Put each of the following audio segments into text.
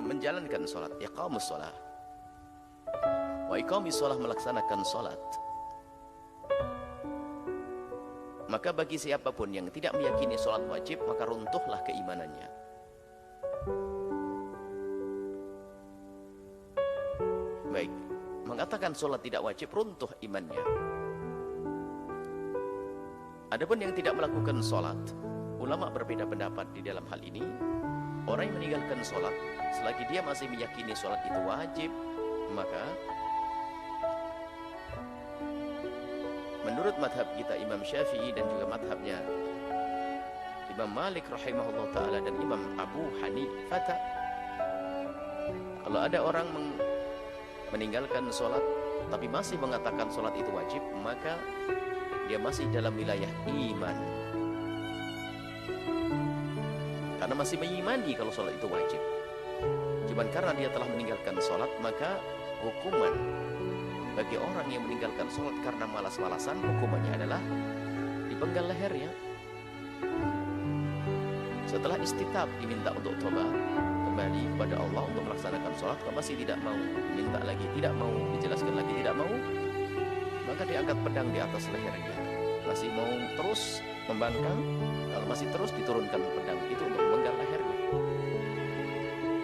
menjalankan sholat, iqamus sholat. Wa iqamis sholat, melaksanakan sholat. Maka bagi siapapun yang tidak meyakini sholat wajib, maka runtuhlah keimanannya. Baik, mengatakan sholat tidak wajib, runtuh imannya. Adapun yang tidak melakukan sholat, ulama berbeda pendapat di dalam hal ini. Orang yang meninggalkan sholat, selagi dia masih meyakini sholat itu wajib, maka menurut madhab kita Imam Syafi'i dan juga madhabnya Imam Malik rahimahullah ta'ala dan Imam Abu Hanifah, kalau ada orang meninggalkan sholat tapi masih mengatakan sholat itu wajib, maka dia masih dalam wilayah iman, karena masih mengimani kalau sholat itu wajib. Cuman karena dia telah meninggalkan sholat, maka hukuman bagi orang yang meninggalkan sholat karena malas-malasan, hukumannya adalah dipenggal lehernya. Setelah istitab, diminta untuk tobat kembali kepada Allah untuk melaksanakan sholat, kalau masih tidak mau, minta lagi, tidak mau, dijelaskan lagi, tidak mau, maka diangkat pedang di atas lehernya. Masih mau terus membangkang, kalau masih terus diturunkan pedang itu untuk memenggal lehernya.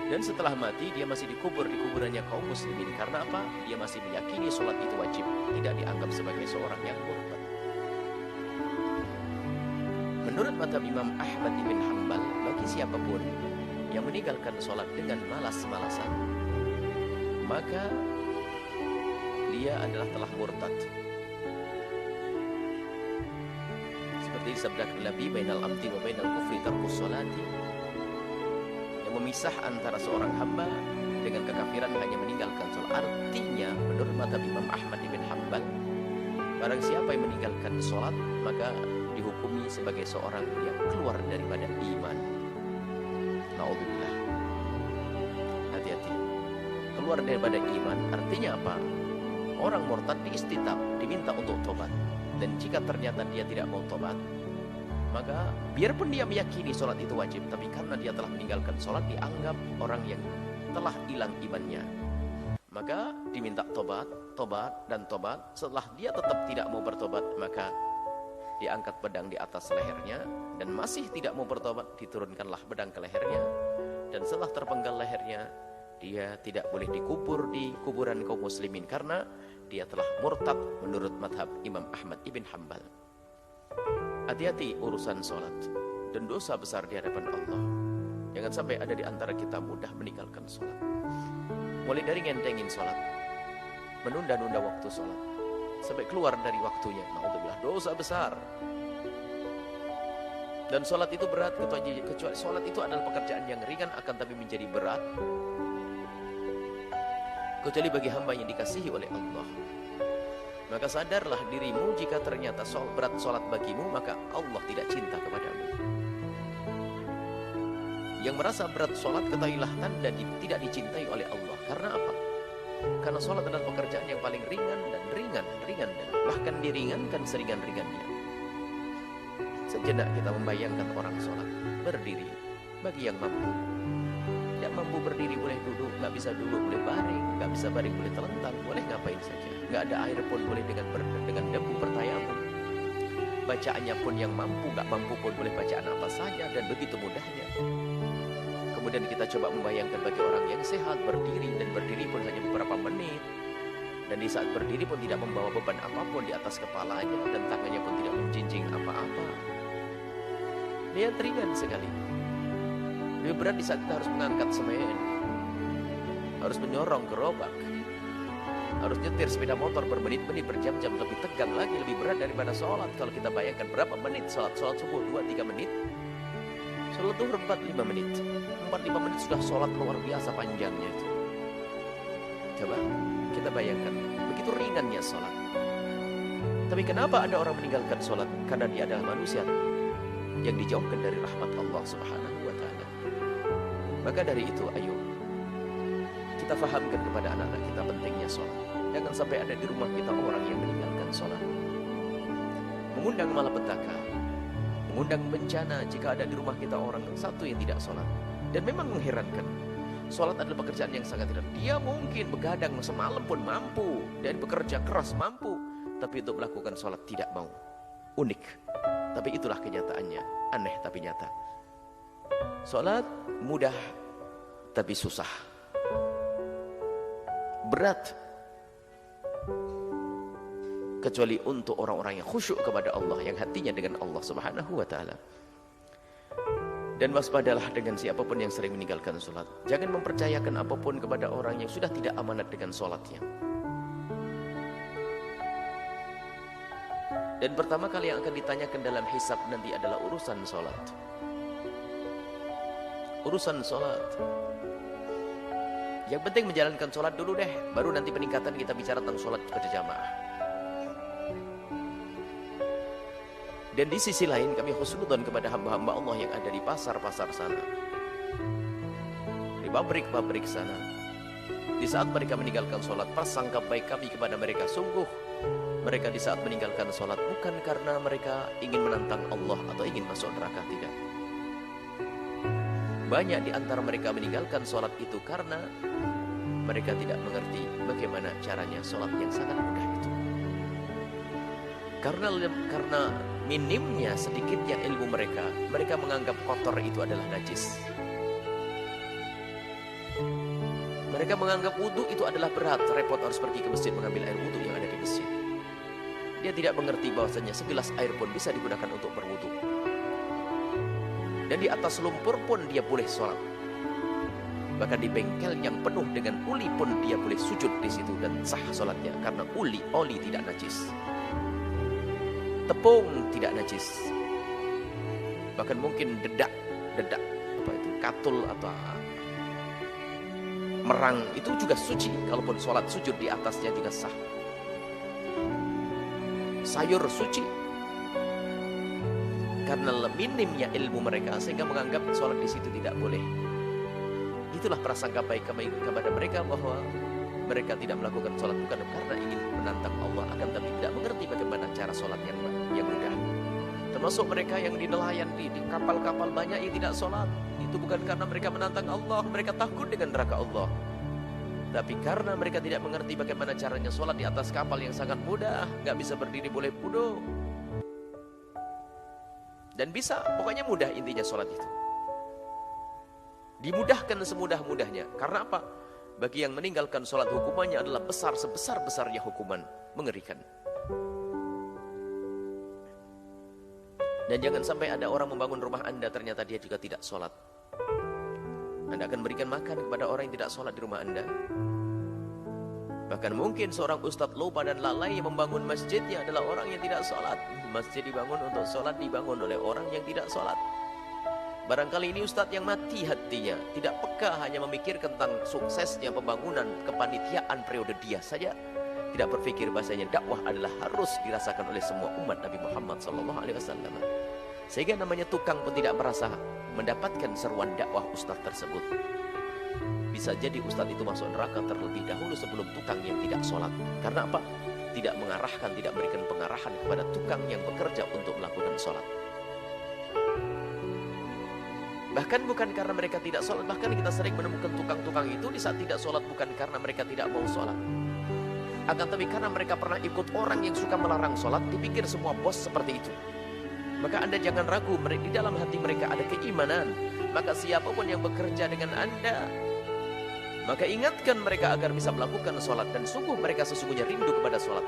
Dan setelah mati dia masih dikubur di kuburannya kaum muslimin. Karena apa? Dia masih meyakini sholat itu wajib, tidak dianggap sebagai seorang yang murtad. Menurut madhab Imam Ahmad ibn Hanbal, bagi siapapun yang meninggalkan sholat dengan malas-malasan, maka dia adalah telah murtad. Seperti sabda Nabi, bainal amti wa bainal kufri tarkus sholati, yang memisah antara seorang hamba dengan kekafiran hanya meninggalkan sholat. Artinya menurut madhab Imam Ahmad ibn Hanbal, barang siapa yang meninggalkan sholat, maka dihukumi sebagai seorang yang keluar daripada iman. Na'udzubillah. Hati-hati. Keluar daripada iman artinya apa? Orang murtad diistitab, diminta untuk tobat. Dan jika ternyata dia tidak mau tobat, maka biarpun dia meyakini sholat itu wajib, tapi karena dia telah meninggalkan sholat, dianggap orang yang telah hilang imannya. Maka diminta tobat, tobat, dan tobat. Setelah dia tetap tidak mau bertobat, maka diangkat pedang di atas lehernya. Dan masih tidak mau bertobat, diturunkanlah pedang ke lehernya. Dan setelah terpenggal lehernya, dia tidak boleh dikubur di kuburan kaum muslimin, karena dia telah murtad menurut madhab Imam Ahmad ibn Hanbal. Hati-hati urusan sholat dan dosa besar di hadapan Allah. Jangan sampai ada di antara kita mudah meninggalkan sholat. Mulai dari ngentengin sholat, menunda-nunda waktu sholat, sampai keluar dari waktunya. Na'udzubillah, dosa besar. Dan sholat itu berat, kecuali sholat itu adalah pekerjaan yang ringan, akan tapi menjadi berat kecuali bagi hamba yang dikasihi oleh Allah. Maka sadarlah dirimu, jika ternyata berat sholat bagimu, maka Allah tidak cinta kepadamu. Yang merasa berat sholat, ketahuilah tanda tidak dicintai oleh Allah. Karena apa? Karena sholat adalah pekerjaan yang paling ringan dan ringan, dan bahkan diringankan seringan-ringannya. Sejenak kita membayangkan orang sholat berdiri. Bagi yang mampu, tidak mampu berdiri boleh duduk, nggak bisa duduk boleh baring, nggak bisa baring boleh telentang, boleh ngapain saja. Nggak ada air pun boleh dengan debu bertayamum. Bacaannya pun yang mampu, nggak mampu pun boleh bacaan apa saja, dan begitu mudahnya. Kemudian kita coba membayangkan bagi orang yang sehat berdiri, dan berdiri pun hanya beberapa menit, dan di saat berdiri pun tidak membawa beban apapun di atas kepalanya, dan tangannya pun tidak menjinjing apa-apa. Dia ringan sekali. Lebih berat di saat kita harus mengangkat semen, harus menyorong gerobak, harus nyetir sepeda motor bermenit-menit, berjam-jam, lebih tegang lagi, lebih berat daripada sholat. Kalau kita bayangkan berapa menit sholat subuh, 2-3 menit, sholat zuhur 4-5 menit, 4-5 menit sudah sholat luar biasa panjangnya itu. Coba kita bayangkan, begitu ringannya sholat. Tapi kenapa ada orang meninggalkan sholat? Karena dia adalah manusia yang dijauhkan dari rahmat Allah Subhanahu wa ta'ala. Maka dari itu, ayo kita fahamkan kepada anak-anak kita pentingnya sholat. Jangan sampai ada di rumah kita orang yang meninggalkan sholat, mengundang malapetaka, mengundang bencana jika ada di rumah kita orang satu yang tidak sholat. Dan memang mengherankan, Sholat adalah pekerjaan yang sangat ringan. Dia mungkin begadang semalam pun mampu, dan bekerja keras mampu, tapi untuk melakukan sholat tidak mau. Unik, tapi itulah kenyataannya. Aneh tapi nyata. Sholat mudah tapi susah, berat, kecuali untuk orang-orang yang khusyuk kepada Allah, yang hatinya dengan Allah Subhanahu wa ta'ala. Dan waspadalah dengan siapapun yang sering meninggalkan sholat. Jangan mempercayakan apapun kepada orang yang sudah tidak amanat dengan sholatnya. Dan pertama kali yang akan ditanyakan dalam hisab nanti adalah urusan sholat. Urusan sholat. Yang penting menjalankan sholat dulu deh, baru nanti peningkatan kita bicara tentang sholat berjamaah. Dan di sisi lain kami husnudzon kepada hamba-hamba Allah yang ada di pasar-pasar sana, di pabrik-pabrik sana. Di saat mereka meninggalkan sholat, prasangka baik kami kepada mereka. Sungguh mereka di saat meninggalkan sholat bukan karena mereka ingin menantang Allah atau ingin masuk neraka, tidak. Banyak di antara mereka meninggalkan sholat itu karena mereka tidak mengerti bagaimana caranya sholat yang sangat mudah itu. Karena minimnya, sedikitnya ilmu mereka, mereka menganggap kotor itu adalah najis. Mereka menganggap wudhu itu adalah berat, repot harus pergi ke masjid mengambil air wudhu yang ada di masjid. Dia tidak mengerti bahwasanya segelas air pun bisa digunakan untuk berwudhu. Dan di atas lumpur pun dia boleh sholat. Bahkan di bengkel yang penuh dengan uli pun dia boleh sujud di situ dan sah sholatnya, karena oli tidak najis. Tepung tidak najis. Bahkan mungkin dedak apa itu, katul atau merang itu juga suci. Kalaupun sholat sujud di atasnya juga sah. Sayur suci. Karena minimnya ilmu mereka sehingga menganggap sholat di situ tidak boleh. Itulah prasangka baik kami kepada mereka, bahwa mereka tidak melakukan sholat bukan karena ingin menantang Allah, akan tapi tidak mengerti bagaimana cara sholat yang mudah. Termasuk mereka yang di nelayan, di kapal-kapal banyak yang tidak sholat. Itu bukan karena mereka menantang Allah, mereka takut dengan neraka Allah, tapi karena mereka tidak mengerti bagaimana caranya sholat di atas kapal yang sangat mudah. Gak bisa berdiri, boleh duduk, dan bisa, pokoknya mudah intinya sholat itu. Dimudahkan semudah-mudahnya. Karena apa? Bagi yang meninggalkan sholat, hukumannya adalah besar, sebesar-besarnya hukuman. Mengerikan. Dan jangan sampai ada orang membangun rumah Anda, ternyata dia juga tidak sholat. Anda akan berikan makan kepada orang yang tidak sholat di rumah Anda. Bahkan mungkin seorang ustadz lupa dan lalai yang membangun masjidnya adalah orang yang tidak sholat. Masjid dibangun untuk sholat, dibangun oleh orang yang tidak sholat. Barangkali ini ustadz yang mati hatinya, tidak peka, hanya memikirkan tentang suksesnya pembangunan kepanitiaan periode dia saja. Tidak berpikir bahasanya dakwah adalah harus dirasakan oleh semua umat Nabi Muhammad SAW. Sehingga namanya tukang pun tidak merasa mendapatkan seruan dakwah ustadz tersebut. Bisa jadi ustadz itu masuk neraka terlebih dahulu sebelum tukang yang tidak sholat. Karena apa? Tidak mengarahkan, tidak memberikan pengarahan kepada tukang yang bekerja untuk melakukan sholat. Bahkan bukan karena mereka tidak sholat, bahkan kita sering menemukan tukang-tukang itu di saat tidak sholat bukan karena mereka tidak mau sholat, akan tapi karena mereka pernah ikut orang yang suka melarang sholat, dipikir semua bos seperti itu. Maka Anda jangan ragu, di dalam hati mereka ada keimanan. Maka siapapun yang bekerja dengan Anda, maka ingatkan mereka agar bisa melakukan sholat. Dan sungguh mereka sesungguhnya rindu kepada sholat.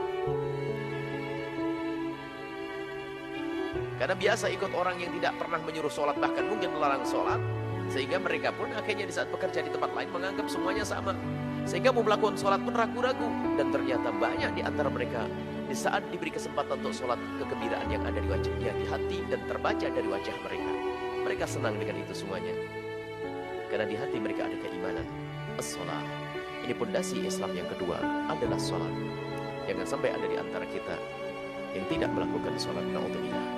Karena biasa ikut orang yang tidak pernah menyuruh sholat, bahkan mungkin melarang sholat, sehingga mereka pun akhirnya di saat bekerja di tempat lain menganggap semuanya sama, sehingga mau melakukan sholat pun ragu-ragu. Dan ternyata banyak di antara mereka di saat diberi kesempatan untuk sholat, kegembiraan yang ada di wajahnya, di hati, dan terbaca dari wajah mereka. Mereka senang dengan itu semuanya, karena di hati mereka ada keimanan. As-sholat, ini pondasi Islam yang kedua adalah sholat. Jangan sampai ada di antara kita yang tidak melakukan sholat. Na'udzubillah.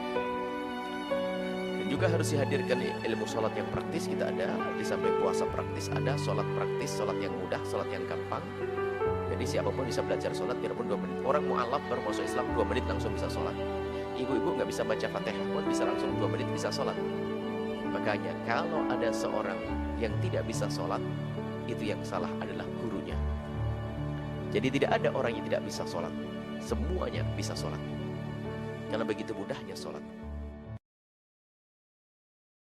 Juga harus dihadirkan ilmu sholat yang praktis. Kita ada di samping puasa praktis, ada sholat praktis, sholat yang mudah, sholat yang gampang. Jadi siapapun bisa belajar sholat, biarpun 2 menit. Orang mu'alaf baru masuk Islam 2 menit langsung bisa sholat. Ibu-ibu nggak bisa baca Fatihah pun bisa langsung 2 menit bisa sholat. Makanya kalau ada seorang yang tidak bisa sholat, itu yang salah adalah gurunya. Jadi tidak ada orang yang tidak bisa sholat. Semuanya bisa sholat. Karena begitu mudahnya sholat.